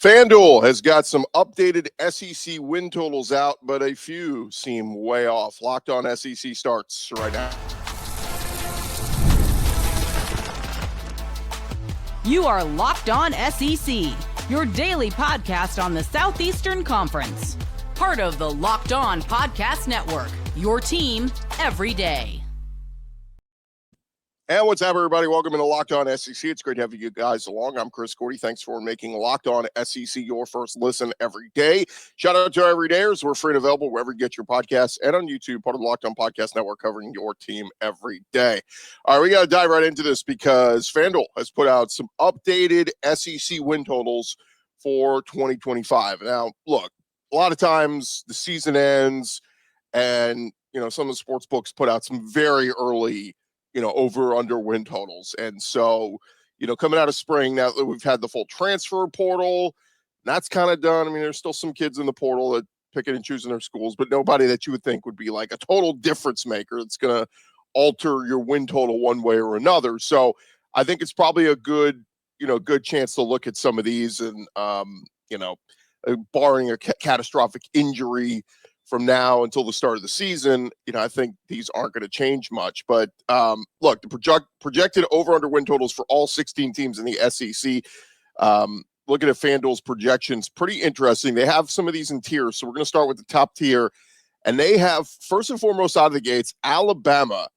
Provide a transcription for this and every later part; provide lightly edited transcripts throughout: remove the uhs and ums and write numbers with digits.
FanDuel has got some updated SEC win totals out, but a few seem way off. Locked On SEC starts right now. You are Locked On SEC, your daily podcast on the Southeastern Conference. Part of the Locked On Podcast Network, your team every day. And what's up, everybody? Welcome to Locked On SEC. It's great to have you guys along. I'm Chris Gordy. Thanks for making Locked On SEC your first listen every day. Shout out to our everydayers. We're free and available wherever you get your podcasts and on YouTube, part of the Locked On Podcast Network, covering your team every day. All right, we got to dive right into this because FanDuel has put out some updated SEC win totals for 2025. Now, look, a lot of times the season ends and, some of the sports books put out some very early over/under win totals. And so, coming out of spring, now that we've had the full transfer portal, that's kind of done. I mean, there's still some kids in the portal that picking and choosing their schools, but nobody that you would think would be like a total difference maker. It's going to alter your win total one way or another. So I think it's probably a good chance to look at some of these and, barring a catastrophic injury from now until the start of the season, I think these aren't going to change much. But look, the projected over/under win totals for all 16 teams in the SEC. Looking at FanDuel's projections, pretty interesting. They have some of these in tiers. So we're going to start with the top tier. And they have, first and foremost out of the gates, Alabama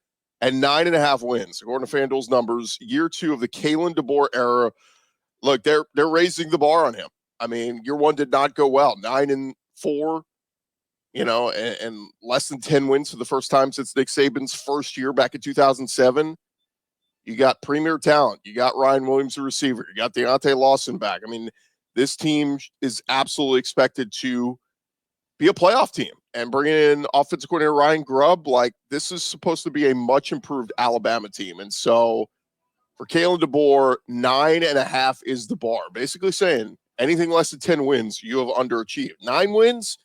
at 9.5 wins. According to FanDuel's numbers, year 2 of the Kalen DeBoer era. Look, they're raising the bar on him. I mean, year 1 did not go well. 9-4. And less than 10 wins for the first time since Nick Saban's first year back in 2007. You got premier talent. You got Ryan Williams, the receiver. You got Deontay Lawson back. I mean, this team is absolutely expected to be a playoff team. And bringing in offensive coordinator Ryan Grubb, this is supposed to be a much improved Alabama team. And so for Kalen DeBoer, 9.5 is the bar. Basically saying anything less than 10 wins, you have underachieved. 9 wins,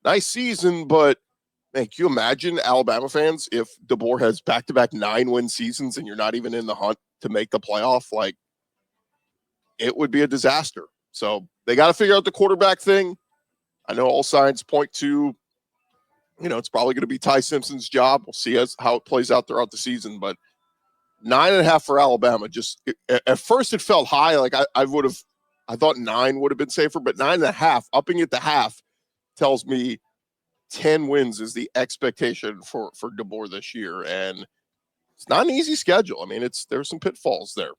nice season, but man, can you imagine Alabama fans if DeBoer has back-to-back 9-win seasons and you're not even in the hunt to make the playoff? It would be a disaster. So they got to figure out the quarterback thing. I know all signs point to, it's probably going to be Ty Simpson's job. We'll see how it plays out throughout the season, but 9.5 for Alabama. At first it felt high. I thought 9 would have been safer, but 9.5, upping it to half, tells me 10 wins is the expectation for DeBoer this year. And it's not an easy schedule. I mean, there's some pitfalls there.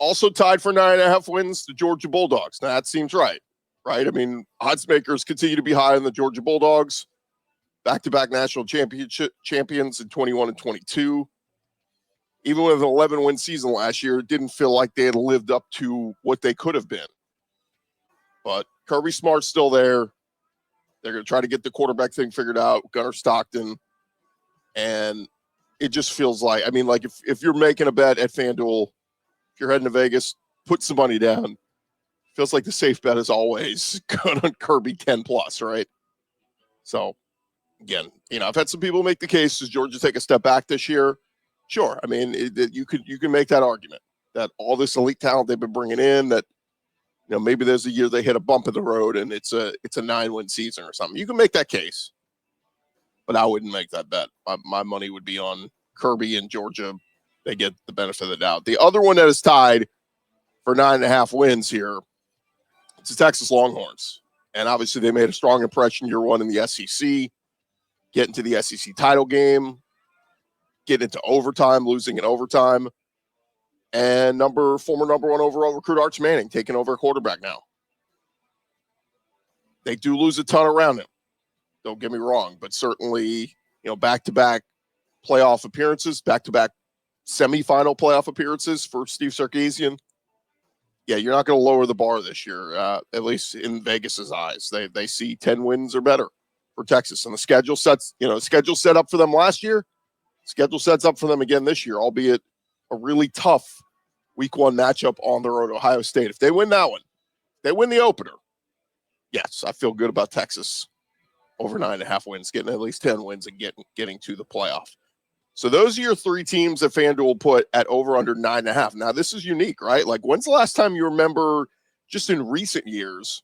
Also tied for 9.5 wins, the Georgia Bulldogs. Now that seems right? I mean, oddsmakers continue to be high on the Georgia Bulldogs. Back-to-back national championship champions in 21 and 22. Even with an 11-win season last year, it didn't feel like they had lived up to what they could have been. But Kirby Smart's still there. They're going to try to get the quarterback thing figured out, Gunnar Stockton. And it just feels like, if you're making a bet at FanDuel, if you're heading to Vegas, put some money down. Feels like the safe bet is always going on Kirby 10+, right? So, again, I've had some people make the case, does Georgia take a step back this year? Sure. I mean, you can make that argument that all this elite talent they've been bringing in, that maybe there's a year they hit a bump in the road and it's a 9-win season or something. You can make that case, but I wouldn't make that bet. My money would be on Kirby and Georgia. They get the benefit of the doubt. The other one that is tied for 9.5 wins here, it's the Texas Longhorns. And obviously they made a strong impression year 1 in the SEC, getting to the SEC title game, getting into overtime, losing in overtime. And former number 1 overall recruit Arch Manning taking over a quarterback now. They do lose a ton around him. Don't get me wrong, but certainly, back-to-back playoff appearances, back-to-back semifinal playoff appearances for Steve Sarkisian. Yeah, you're not going to lower the bar this year, at least in Vegas's eyes. They see 10 wins or better for Texas, and the schedule set up for them last year. Schedule sets up for them again this year, albeit a really tough week 1 matchup on the road to Ohio State. If they win that one, they win the opener. Yes, I feel good about Texas over 9.5 wins, getting at least 10 wins and getting to the playoff. So those are your 3 teams that FanDuel put at over under 9.5. Now this is unique, right? When's the last time you remember just in recent years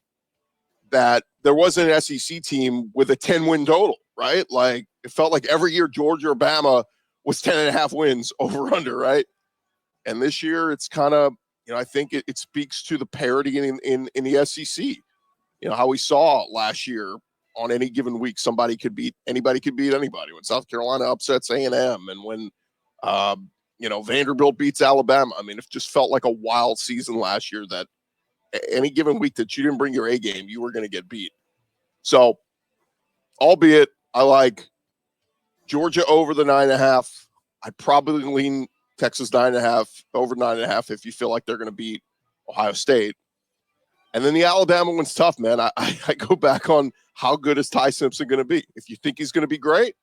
that there wasn't an SEC team with a 10-win total, right? Like, it felt like every year Georgia or Bama was 10.5 wins over under, right? And this year it's kind of, I think it speaks to the parity in the SEC. How we saw last year on any given week, anybody could beat anybody. When South Carolina upsets A&M and when, Vanderbilt beats Alabama. I mean, it just felt like a wild season last year that any given week that you didn't bring your A game, you were going to get beat. So, albeit I like Georgia over the 9.5. I'd probably lean Texas 9.5 over 9.5 if you feel like they're going to beat Ohio State. And then the Alabama one's tough, man. I go back on how good is Ty Simpson going to be. If you think he's going to be great,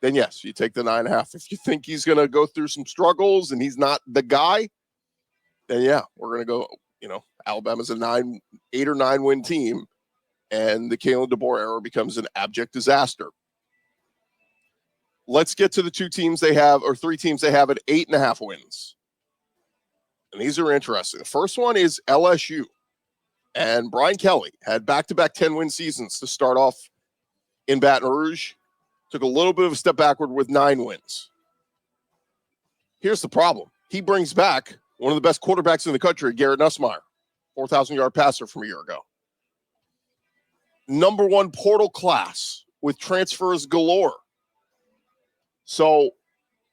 then yes, you take the 9.5. If you think he's going to go through some struggles and he's not the guy, then yeah, we're going to go, Alabama's a 8 or 9 win team, and the Kalen DeBoer era becomes an abject disaster. Let's get to the 3 teams they have at 8.5 wins. And these are interesting. The first one is LSU. And Brian Kelly had back-to-back 10-win seasons to start off in Baton Rouge. Took a little bit of a step backward with 9 wins. Here's the problem. He brings back one of the best quarterbacks in the country, Garrett Nussmeier, 4,000-yard passer from a year ago. Number 1 portal class with transfers galore. So,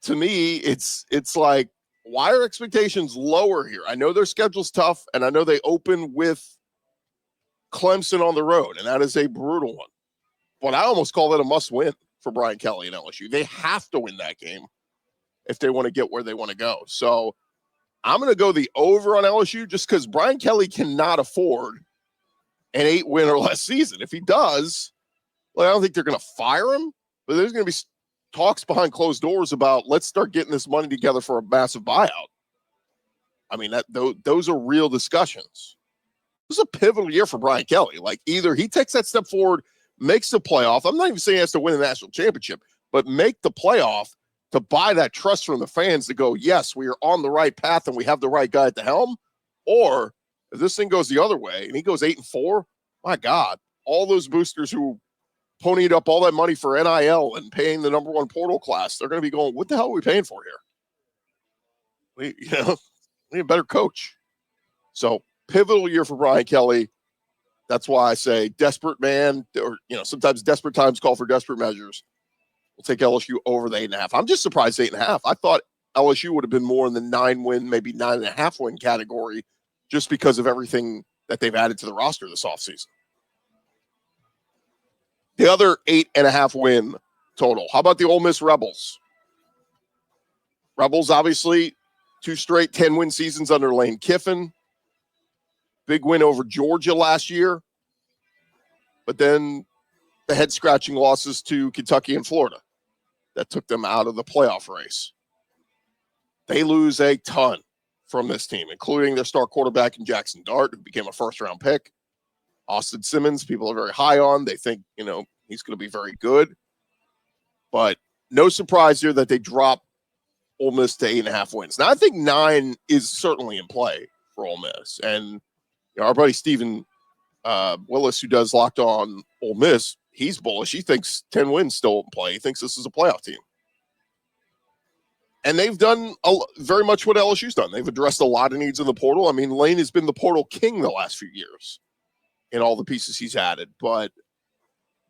to me, it's like, why are expectations lower here? I know their schedule's tough, and I know they open with Clemson on the road, and that is a brutal one. But I almost call that a must-win for Brian Kelly and LSU. They have to win that game if they want to get where they want to go. So I'm going to go the over on LSU just because Brian Kelly cannot afford an 8-win or less season. If he does, well, I don't think they're going to fire him, but there's going to be talks behind closed doors about let's start getting this money together for a massive buyout. I mean, those are real discussions. This is a pivotal year for Brian Kelly. Like, either he takes that step forward, makes the playoff. I'm not even saying he has to win the national championship, but make the playoff to buy that trust from the fans to go, yes, we are on the right path and we have the right guy at the helm. Or if this thing goes the other way and he goes 8-4, my God, all those boosters who ponied up all that money for NIL and paying the number 1 portal class, they're going to be going, what the hell are we paying for here? We need a better coach. So pivotal year for Brian Kelly. That's why I say desperate man, or sometimes desperate times call for desperate measures. We'll take LSU over the 8.5. I'm just surprised 8.5. I thought LSU would have been more in the 9-win, maybe 9.5 win category, just because of everything that they've added to the roster this offseason. The other 8.5 win total. How about the Ole Miss Rebels? Rebels, obviously, 2 straight 10-win seasons under Lane Kiffin. Big win over Georgia last year. But then the head-scratching losses to Kentucky and Florida that took them out of the playoff race. They lose a ton from this team, including their star quarterback in Jackson Dart, who became a first-round pick. Austin Simmons, people are very high on. They think, he's going to be very good. But no surprise here that they drop Ole Miss to 8.5 wins. Now, I think 9 is certainly in play for Ole Miss. And our buddy Stephen Willis, who does Locked On Ole Miss, he's bullish. He thinks 10 wins still in play. He thinks this is a playoff team. And they've done very much what LSU's done. They've addressed a lot of needs in the portal. I mean, Lane has been the portal king the last few years in all the pieces he's added. But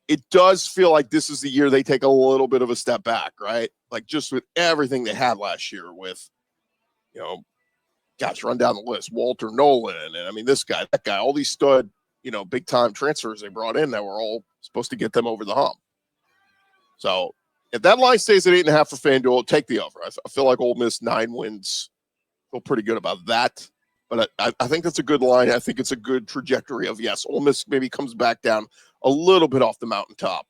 it does feel like this is the year they take a little bit of a step back, right? Like, just with everything they had last year with, run down the list, Walter Nolan, and I mean, this guy, that guy, all these stud, big-time transfers they brought in that were all supposed to get them over the hump. So if that line stays at 8.5 for FanDuel, take the over. I feel like Ole Miss 9 wins. Feel pretty good about that. But I think that's a good line. I think it's a good trajectory of, yes, Ole Miss maybe comes back down a little bit off the mountaintop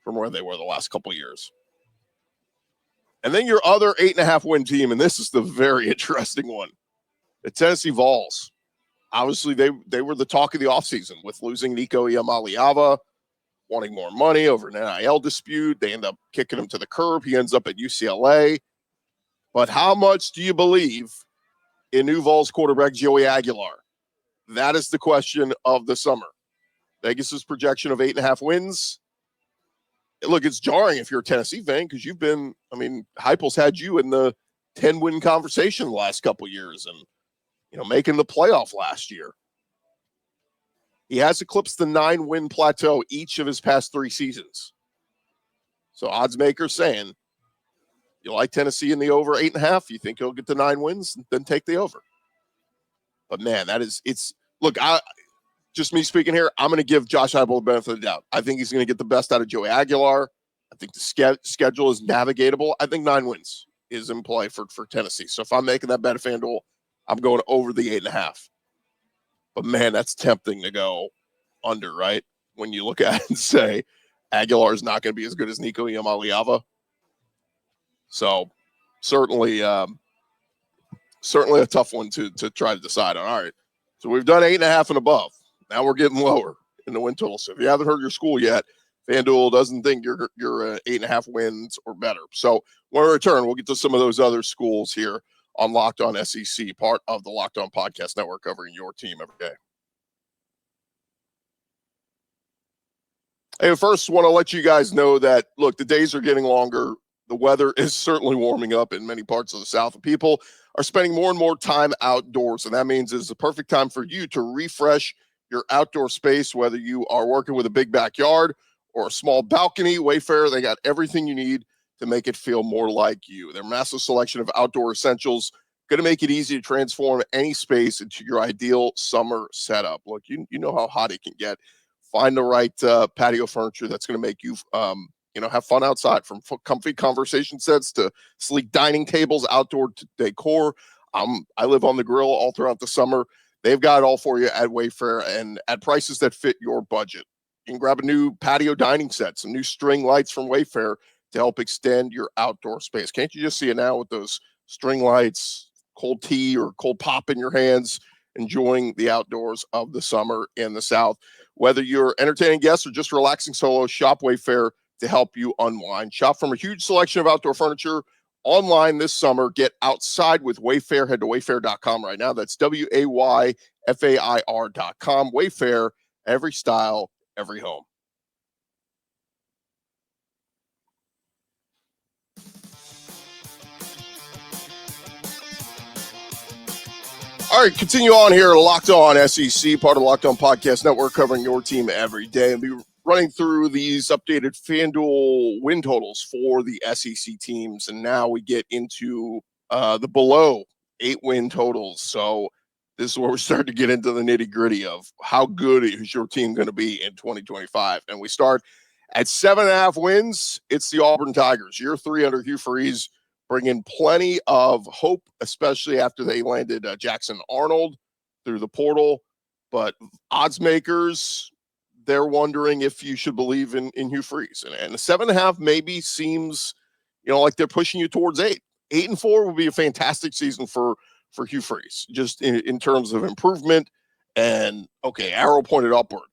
from where they were the last couple of years. And then your other 8.5 win team, and this is the very interesting one, the Tennessee Vols. Obviously, they were the talk of the offseason with losing Nico Iamaleava, wanting more money over an NIL dispute. They end up kicking him to the curb. He ends up at UCLA. But how much do you believe in new Vols quarterback Joey Aguilar? that is the question of the summer. Vegas's projection of 8.5 wins. Look, it's jarring if you're a Tennessee fan because you've been, Heupel's had you in the 10-win conversation the last couple years and, making the playoff last year. He has eclipsed the 9-win plateau each of his past 3 seasons. So odds makers saying, you like Tennessee in the over 8.5, you think he'll get the 9 wins, then take the over. But man, just me speaking here, I'm going to give Josh Heupel the benefit of the doubt. I think he's going to get the best out of Joey Aguilar. I think the schedule is navigatable. I think 9 wins is in play for Tennessee. So if I'm making that bet at FanDuel, I'm going over the 8.5. But man, that's tempting to go under, right? When you look at it and say Aguilar is not going to be as good as Nico Iamaleava. So certainly a tough one to try to decide on. All right. So we've done 8.5 and above. Now we're getting lower in the win total. So if you haven't heard your school yet, FanDuel doesn't think you're 8.5 wins or better. So when we return, we'll get to some of those other schools here on Locked On SEC, part of the Locked On Podcast Network, covering your team every day. Hey, first, want to let you guys know that, look, the days are getting longer. The weather is certainly warming up in many parts of the South, and people are spending more and more time outdoors, and that means it's the perfect time for you to refresh your outdoor space, whether you are working with a big backyard or a small balcony. Wayfair, they got everything you need to make it feel more like you. Their massive selection of outdoor essentials going to make it easy to transform any space into your ideal summer setup. Look, you know how hot it can get. Find the right patio furniture that's going to make you have fun outside, from comfy conversation sets to sleek dining tables, outdoor decor. I live on the grill all throughout the summer. They've got it all for you at Wayfair and at prices that fit your budget. You can grab a new patio dining set, some new string lights from Wayfair to help extend your outdoor space. Can't you just see it now with those string lights, cold tea or cold pop in your hands, enjoying the outdoors of the summer in the South? Whether you're entertaining guests or just relaxing solo, shop Wayfair to help you unwind. Shop from a huge selection of outdoor furniture online this summer. Get outside with Wayfair. Head to wayfair.com right now. That's WAYFAIR.com. Wayfair, every style, every home. All right, continue on here. Locked On SEC, part of the Locked On Podcast Network, covering your team every day. And be running through these updated FanDuel win totals for the SEC teams. And now we get into the below 8 win totals. So this is where we start to get into the nitty gritty of how good is your team going to be in 2025. And we start at 7.5 wins. It's the Auburn Tigers. Year 3 under Hugh Freeze, bringing plenty of hope, especially after they landed Jackson Arnold through the portal. But odds makers, they're wondering if you should believe in Hugh Freeze. And the 7.5 maybe seems, like they're pushing you towards 8. 8-4 would be a fantastic season for Hugh Freeze, just in terms of improvement. And, okay, arrow pointed upward.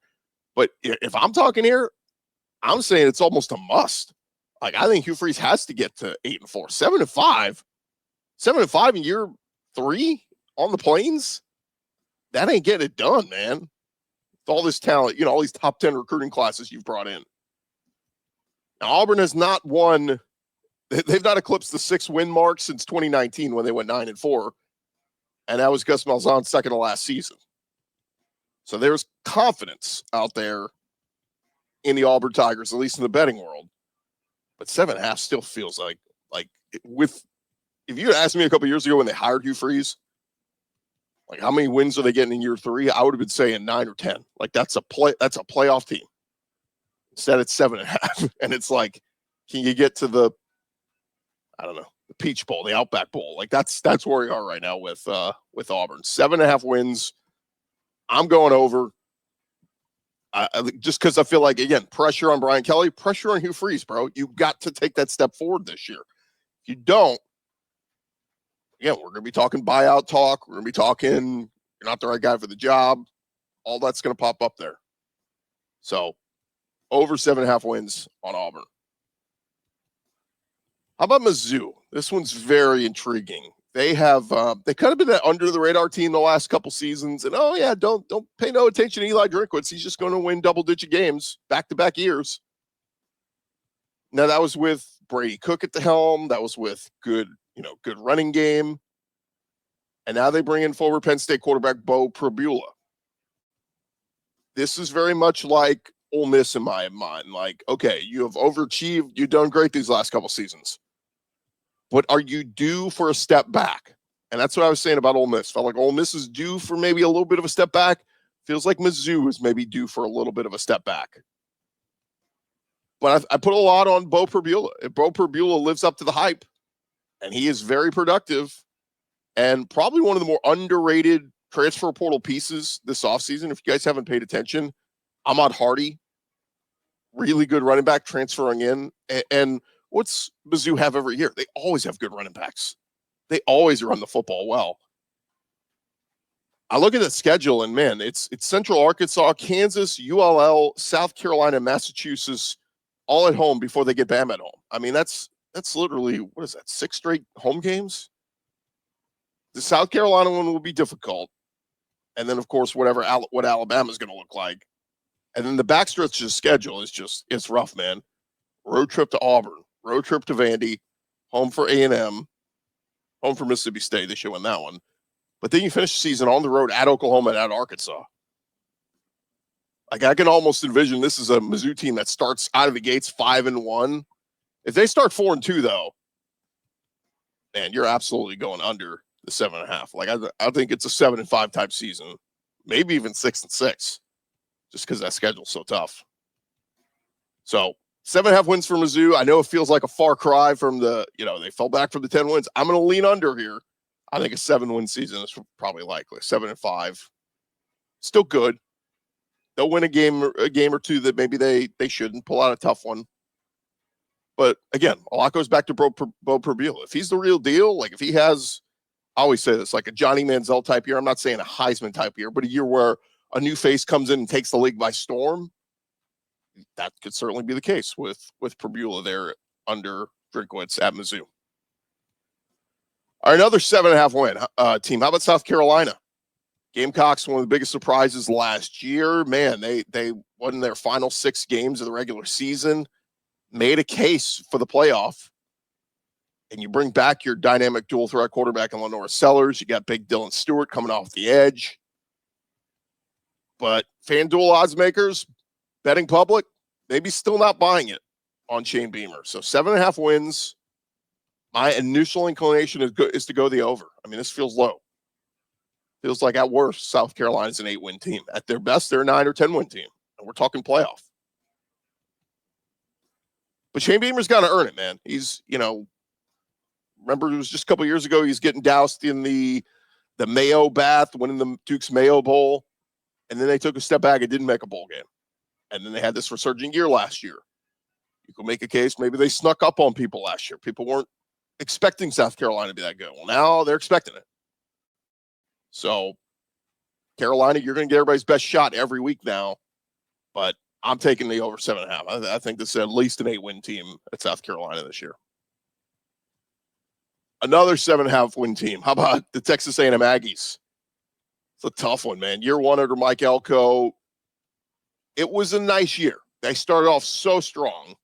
But if I'm talking here, I'm saying it's almost a must. Like, I think Hugh Freeze has to get to 8-4. 7-5 in year 3 on the Plains, that ain't getting it done, man. With all this talent, all these top 10 recruiting classes you've brought in. Now, Auburn has not won. They've not eclipsed the 6-win mark since 2019 when they went 9-4. And that was Gus Malzahn's second to last season. So there's confidence out there in the Auburn Tigers, at least in the betting world. But 7.5 still feels like if you had asked me a couple years ago when they hired Hugh Freeze, like how many wins are they getting in year 3, I would have been saying 9 or 10. Like that's a playoff team. Instead it's 7.5. And it's like, can you get to the Peach Bowl, the Outback Bowl? Like that's where we are right now with Auburn. 7.5 wins. I'm going over. Just because I feel like, again, pressure on Brian Kelly, pressure on Hugh Freeze, bro. You got to take that step forward this year. If you don't, again, we're going to be talking buyout talk. We're going to be talking, you're not the right guy for the job. All that's going to pop up there. So, over 7.5 wins on Auburn. How about Mizzou? This one's very intriguing they have they kind of been that under the radar team the last couple seasons. And oh yeah, don't pay no attention to Eli Drinkwitz. He's just going to win double-digit games back-to-back years. Now that was with Brady Cook at the helm. That was with good running game. And now they bring in former Penn State quarterback Bo Prabula. This is very much like Ole Miss in my mind. Like, okay, you have overachieved. You've done great these last couple seasons. But are you due for a step back? And that's what I was saying about Ole Miss. Felt like Ole Miss is due for maybe a little bit of a step back. Feels like Mizzou is maybe due for a little bit of a step back. But I put a lot on Bo Prabula. If Bo Prabula lives up to the hype, and he is very productive, and probably one of the more underrated transfer portal pieces this offseason, if you guys haven't paid attention, Ahmad Hardy, really good running back transferring in. And what's Mizzou have every year? They always have good running backs. They always run the football well. I look at the schedule, and man, it's Central Arkansas, Kansas, ULL, South Carolina, Massachusetts, all at home before they get Bama at home. I mean, that's literally, what is that, 6 straight home games? The South Carolina one will be difficult. And then, of course, what Alabama's going to look like. And then the backstretch of the schedule is it's rough, man. Road trip to Auburn, road trip to Vandy, home for A&M, home for Mississippi State. They should win that one. But then you finish the season on the road at Oklahoma and at Arkansas. Like, I can almost envision this is a Mizzou team that starts out of the gates 5-1. If they start 4-2, though, man, you're absolutely going under the 7.5. Like, I think it's a 7-5 type season, maybe even 6-6, just because that schedule's so tough. So 7.5 wins for Mizzou. I know it feels like a far cry from they fell back from the 10 wins. I'm going to lean under here. I think a 7-win season is probably likely. 7-5, still good. They'll win a game or two that maybe they shouldn't, pull out a tough one. But again, a lot goes back to Bo Prabula. If he's the real deal, like if he has, I always say this, like a Johnny Manziel type year. I'm not saying a Heisman type year, but a year where a new face comes in and takes the league by storm. That could certainly be the case with Prabula there under Drinkwitz at Mizzou. All right, another 7.5 win team. How about South Carolina? Gamecocks, one of the biggest surprises last year. Man, they won their final 6 games of the regular season, made a case for the playoff. And you bring back your dynamic dual threat quarterback in Lenora Sellers. You got big Dylan Stewart coming off the edge. But FanDuel oddsmakers, betting public, maybe still not buying it on Shane Beamer. So 7.5 wins. My initial inclination is to go the over. I mean, this feels low. Feels like at worst, South Carolina's an 8-win team. At their best, they're a 9 or 10-win team. And we're talking playoff. But Shane Beamer's got to earn it, man. He's, remember it was just a couple years ago, he's getting doused in the Mayo bath, winning the Duke's Mayo Bowl. And then they took a step back and didn't make a bowl game. And then they had this resurging year last year. You could make a case, maybe they snuck up on people last year. People weren't expecting South Carolina to be that good. Well, now they're expecting it. So, Carolina, you're going to get everybody's best shot every week now, but I'm taking the over 7.5. I think this is at least an 8-win team at South Carolina this year. Another 7.5 win team. How about the Texas A&M Aggies? It's a tough one, man. Year 1 under Mike Elko. It was a nice year. They started off so strong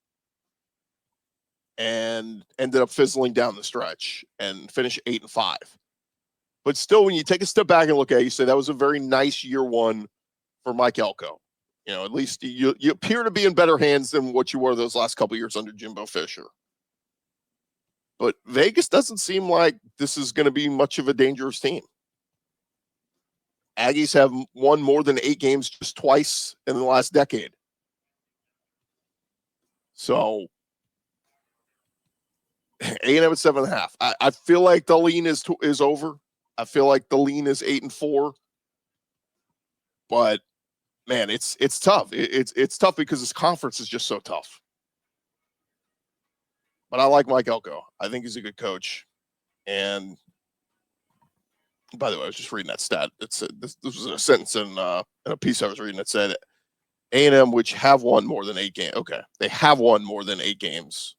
and ended up fizzling down the stretch and finished 8-5. But still, when you take a step back and look at it, you say that was a very nice year 1 for Mike Elko. At least you appear to be in better hands than what you were those last couple of years under Jimbo Fisher. But Vegas doesn't seem like this is going to be much of a dangerous team. Aggies have won more than 8 games just twice in the last decade. So, A&M at 7.5. I feel like the lean is over. I feel like the lean is 8-4. But man, it's tough. It's tough because this conference is just so tough. But I like Mike Elko. I think he's a good coach. And by the way, I was just reading that stat. This was a sentence in a piece I was reading that said A&M, which have won more than 8 games. Okay, they have won more than 8 games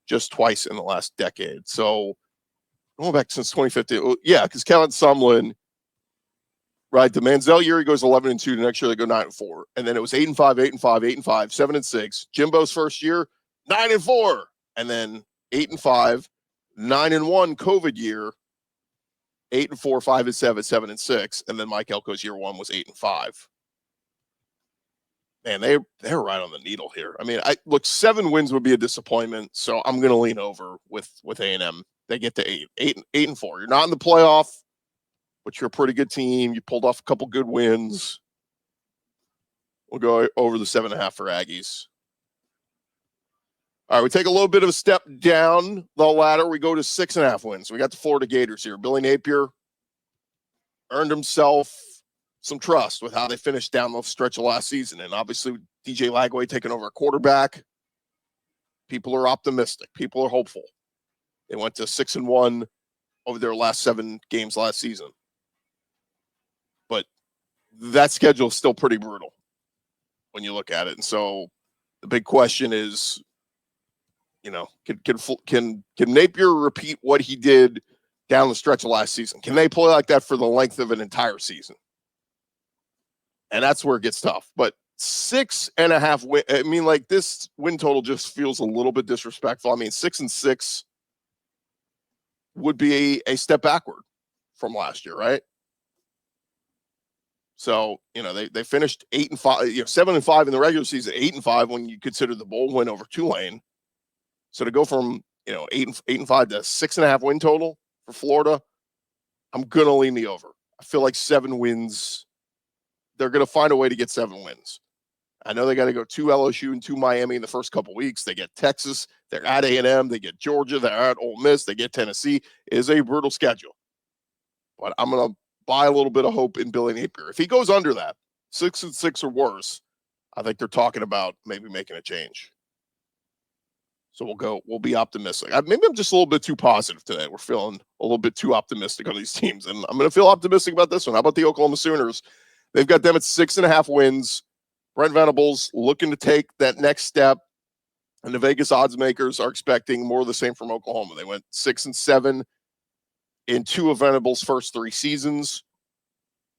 just twice in the last decade. So going back since 2015. Yeah, because Kellen Sumlin, right? The Manziel year, he goes 11-2. The next year, they go 9-4. And then it was 8-5, 8-5, 8-5, 7-6. Jimbo's first year, 9-4. And then 8-5, 9-1 COVID year, 8-4, 5-7, 7-6. And then Mike Elko's year one was 8-5. Man, they're right on the needle here. I mean, look, 7 wins would be a disappointment, so I'm going to lean over with A&M. They get to 8-4. You're not in the playoff, but you're a pretty good team. You pulled off a couple good wins. We'll go over the 7.5 for Aggies. All right, we take a little bit of a step down the ladder. We go to 6.5 wins. We got the Florida Gators here. Billy Napier earned himself some trust with how they finished down the stretch of last season. And obviously, DJ Lagway taking over a quarterback. People are optimistic. People are hopeful. They went to 6-1 over their last 7 games last season. But that schedule is still pretty brutal when you look at it. And so the big question is, you know, can Napier repeat what he did down the stretch of last season? Can they play like that for the length of an entire season? And that's where it gets tough. But 6.5 win. I mean, like, this win total just feels a little bit disrespectful. I mean, 6-6 would be a step backward from last year, right? So, you know, they finished 8-5, 7-5 in the regular season, 8-5 when you consider the bowl win over Tulane. So to go from 8-5 to 6.5 win total for Florida, I'm gonna lean the over. I feel like 7 wins. They're gonna find a way to get 7 wins. I know they got to go to LSU and to Miami in the first couple weeks. They get Texas. They're at A&M. They get Georgia. They're at Ole Miss. They get Tennessee. It is a brutal schedule. But I'm going to buy a little bit of hope in Billy Napier. If he goes under that, 6-6 or worse, I think they're talking about maybe making a change. So we'll be optimistic. Maybe I'm just a little bit too positive today. We're feeling a little bit too optimistic on these teams. And I'm going to feel optimistic about this one. How about the Oklahoma Sooners? They've got them at 6.5 wins. Brent Venables looking to take that next step, and the Vegas odds makers are expecting more of the same from Oklahoma. They went 6-7 in 2 of Venables' first 3 seasons.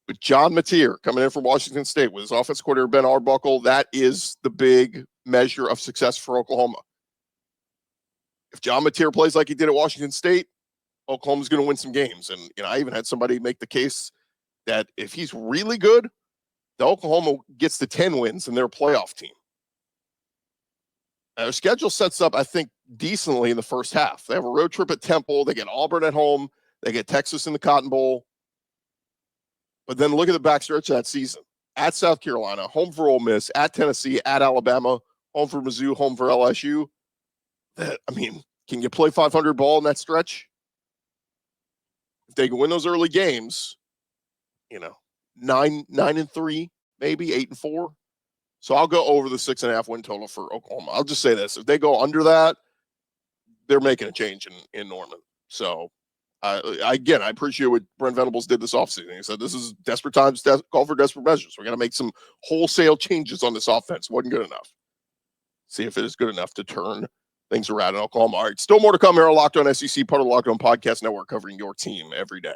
But John Mateer coming in from Washington State with his offense coordinator Ben Arbuckle, that is the big measure of success for Oklahoma. If John Mateer plays like he did at Washington State, Oklahoma's going to win some games. And I even had somebody make the case that if he's really good, the Oklahoma gets to 10 wins and they're a playoff team. Their schedule sets up, I think, decently in the first half. They have a road trip at Temple. They get Auburn at home. They get Texas in the Cotton Bowl. But then look at the backstretch of that season. At South Carolina, home for Ole Miss, at Tennessee, at Alabama, home for Mizzou, home for LSU. Can you play 500 ball in that stretch? If they can win those early games, 9-3, maybe 8-4. So I'll go over the 6.5 win total for Oklahoma. I'll just say this: if they go under that, they're making a change in Norman. So I appreciate what Brent Venables did this offseason. He said this is desperate times, call for desperate measures. We're going to make some wholesale changes on this offense. Wasn't good enough. See if it is good enough to turn things around in Oklahoma. All right, still more to come here on Locked On SEC, part of the Locked On Podcast Network, covering your team every day.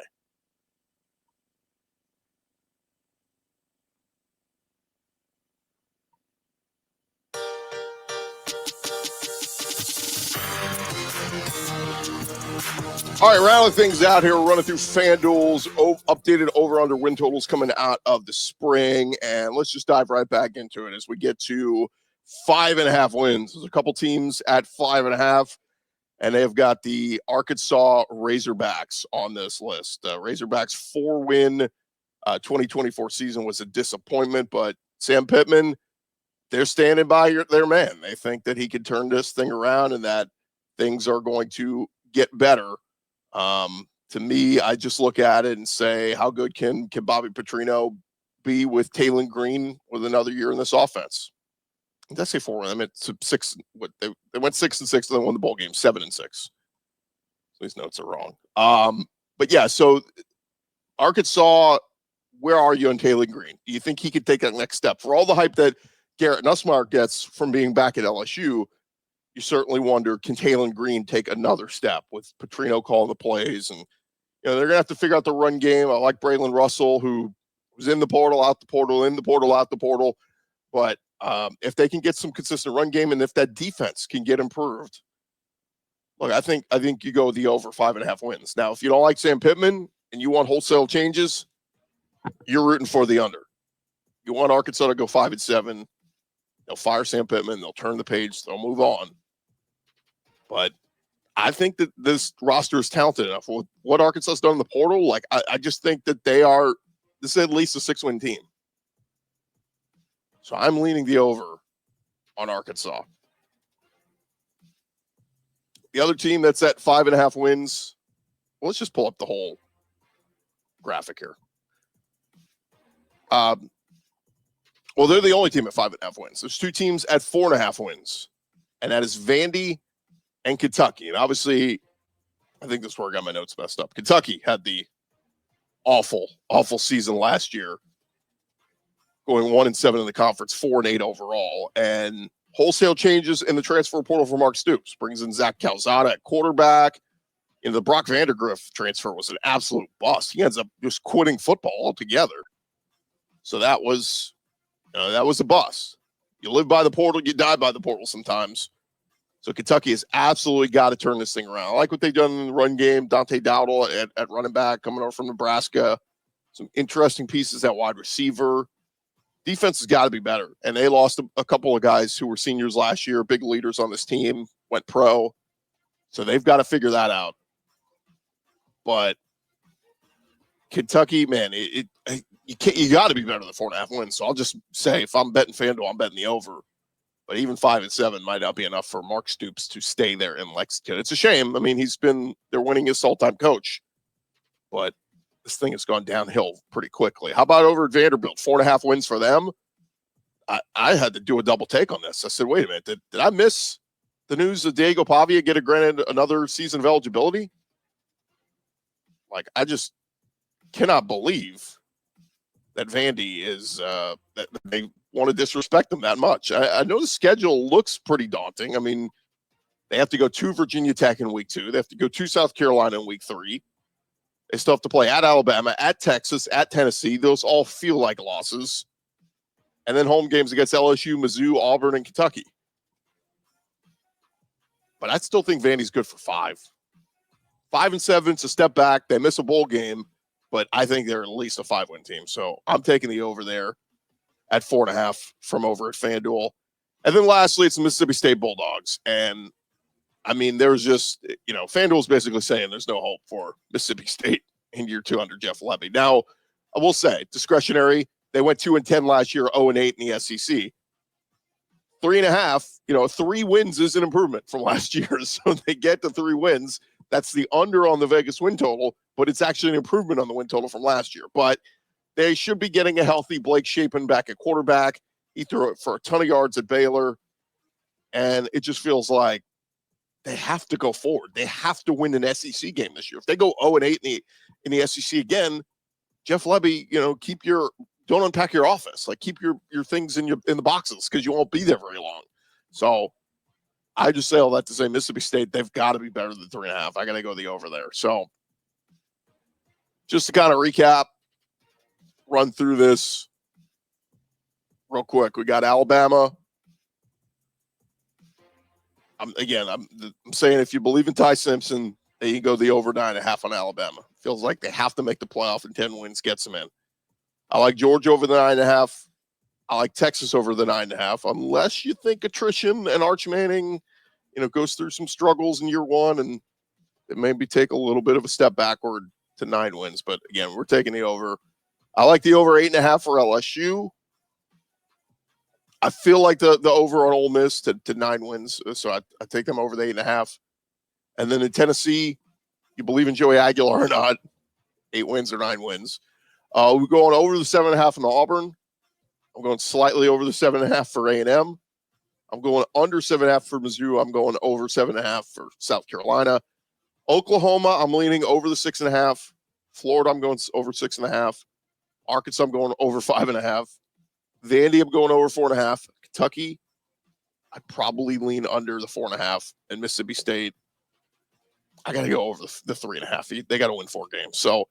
All right, rounding things out here. We're running through FanDuel's updated over-under win totals coming out of the spring. And let's just dive right back into it as we get to 5.5 wins. There's a couple teams at 5.5, and they've got the Arkansas Razorbacks on this list. Razorbacks 4-win 2024 season was a disappointment, but Sam Pittman, they're standing by their man. They think that he could turn this thing around and that things are going to get better. To me, I just look at it and say, how good can Bobby Petrino be with Taylor Green with another year in this offense? Did I say 4? I meant 6. They went 6-6 and then won the bowl game 7-6. So these notes are wrong. But yeah, so Arkansas, where are you on Taylor Green? Do you think he could take that next step? For all the hype that Garrett Nussmeier gets from being back at LSU, you certainly wonder, can Kalen Green take another step with Petrino calling the plays? And, they're going to have to figure out the run game. I like Braylon Russell, who was in the portal, out the portal, in the portal, out the portal. But if they can get some consistent run game, and if that defense can get improved, look, I think you go the over 5.5 wins. Now, if you don't like Sam Pittman and you want wholesale changes, you're rooting for the under. You want Arkansas to go 5-7. They'll fire Sam Pittman. They'll turn the page. They'll move on. But I think that this roster is talented enough. With what Arkansas has done in the portal, like I just think that this is at least a 6-win team. So I'm leaning the over on Arkansas. The other team that's at 5.5 wins, well, let's just pull up the whole graphic here. Well, they're the only team at 5.5 wins. There's two teams at 4.5 wins, and that is Vandy and Kentucky. And obviously, I think this is where I got my notes messed up. Kentucky had the awful season last year, going 1-7 in the conference, 4-8 overall, and wholesale changes in the transfer portal for Mark Stoops brings in Zach Calzada at quarterback. The Brock Vandagriff transfer was an absolute bust. He ends up just quitting football altogether. So that was a bust. You live by the portal, you die by the portal sometimes. So Kentucky has absolutely got to turn this thing around. I like what they've done in the run game. Dante Dowdle at running back coming over from Nebraska. Some interesting pieces at wide receiver. Defense has got to be better. And they lost a couple of guys who were seniors last year, big leaders on this team, went pro. So they've got to figure that out. But Kentucky, man, you got to be better than 4.5 wins. So I'll just say, if I'm betting FanDuel, I'm betting the over. But even 5-7 might not be enough for Mark Stoops to stay there in Lexington. It's a shame. I mean, they're winning his all-time coach. But this thing has gone downhill pretty quickly. How about over at Vanderbilt? 4.5 wins for them. I had to do a double take on this. I said, wait a minute, did I miss the news of Diego Pavia getting granted another season of eligibility? Like, I just cannot believe that Vandy is that they want to disrespect them that much. I know the schedule looks pretty daunting. I mean, they have to go to Virginia Tech in week 2. They have to go to South Carolina in week 3. They still have to play at Alabama, at Texas, at Tennessee. Those all feel like losses. And then home games against LSU, Mizzou, Auburn, and Kentucky. But I still think Vandy's good for 5. 5-7, it's a step back. They miss a bowl game, but I think they're at least a 5-win team. So I'm taking the over there at 4.5 from over at FanDuel. And then lastly, it's the Mississippi State Bulldogs. And I mean, there's just, FanDuel's basically saying there's no hope for Mississippi State in year 2 under Jeff Lebby. Now, I will say, discretionary, they went 2-10 last year, 0-8 in the SEC. 3.5, 3 wins is an improvement from last year. So they get to 3 wins. That's the under on the Vegas win total, but it's actually an improvement on the win total from last year. But they should be getting a healthy Blake Shapen back at quarterback. He threw it for a ton of yards at Baylor. And it just feels like they have to go forward. They have to win an SEC game this year. If they go 0-8 in the SEC again, Jeff Lebby, don't unpack your office. Like, keep your things in the boxes, because you won't be there very long. So I just say all that to say Mississippi State, they've got to be better than 3.5. I got to go the over there. So just to kind of recap, run through this real quick. We got Alabama. I'm saying, if you believe in Ty Simpson, then you go the over 9.5 on Alabama. Feels like they have to make the playoff, and 10 wins gets them in. I like Georgia over the 9.5. I like Texas over the 9.5, unless you think attrition and Arch Manning, goes through some struggles in year 1 and it maybe take a little bit of a step backward to 9 wins. But again, we're taking the over. I like the over 8.5 for LSU. I feel like the over on Ole Miss to 9 wins. So I take them over the 8.5. And then in Tennessee, you believe in Joey Aguilar or not, 8 wins or 9 wins. We're going over the 7.5 in the Auburn. I'm going slightly over the 7.5 for A&M. I'm going under 7.5 for Mizzou. I'm going over 7.5 for South Carolina. Oklahoma, I'm leaning over the 6.5. Florida, I'm going over 6.5. Arkansas, I'm going over 5.5. Vandy, I'm going over 4.5. Kentucky, I'd probably lean under the 4.5, and Mississippi State, I got to go over the 3.5. They got to win 4 games. So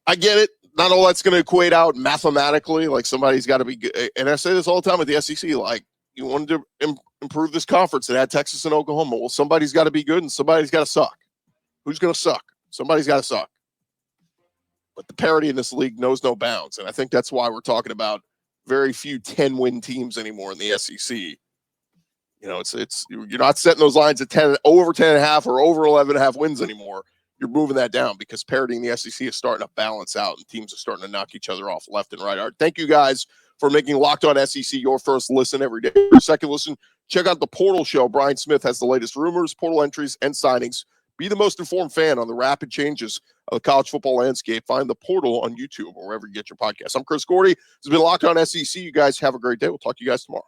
I get it. Not all that's going to equate out mathematically. Like, somebody's got to be good. And I say this all the time with the SEC. Like, you wanted to improve this conference that had Texas and Oklahoma. Well, somebody's got to be good and somebody's got to suck. Who's going to suck? Somebody's got to suck. But the parity in this league knows no bounds. And I think that's why we're talking about very few 10-win teams anymore in the SEC. You know, it's you're not setting those lines at 10, over 10.5 or over 11.5 wins anymore. You're moving that down because parity in the SEC is starting to balance out and teams are starting to knock each other off left and right. All right, thank you guys for making Locked On SEC your first listen every day. Your second listen, check out the Portal Show. Brian Smith has the latest rumors, portal entries, and signings. Be the most informed fan on the rapid changes of the college football landscape. Find the Portal on YouTube or wherever you get your podcasts. I'm Chris Gordy. This has been Locked On SEC. You guys have a great day. We'll talk to you guys tomorrow.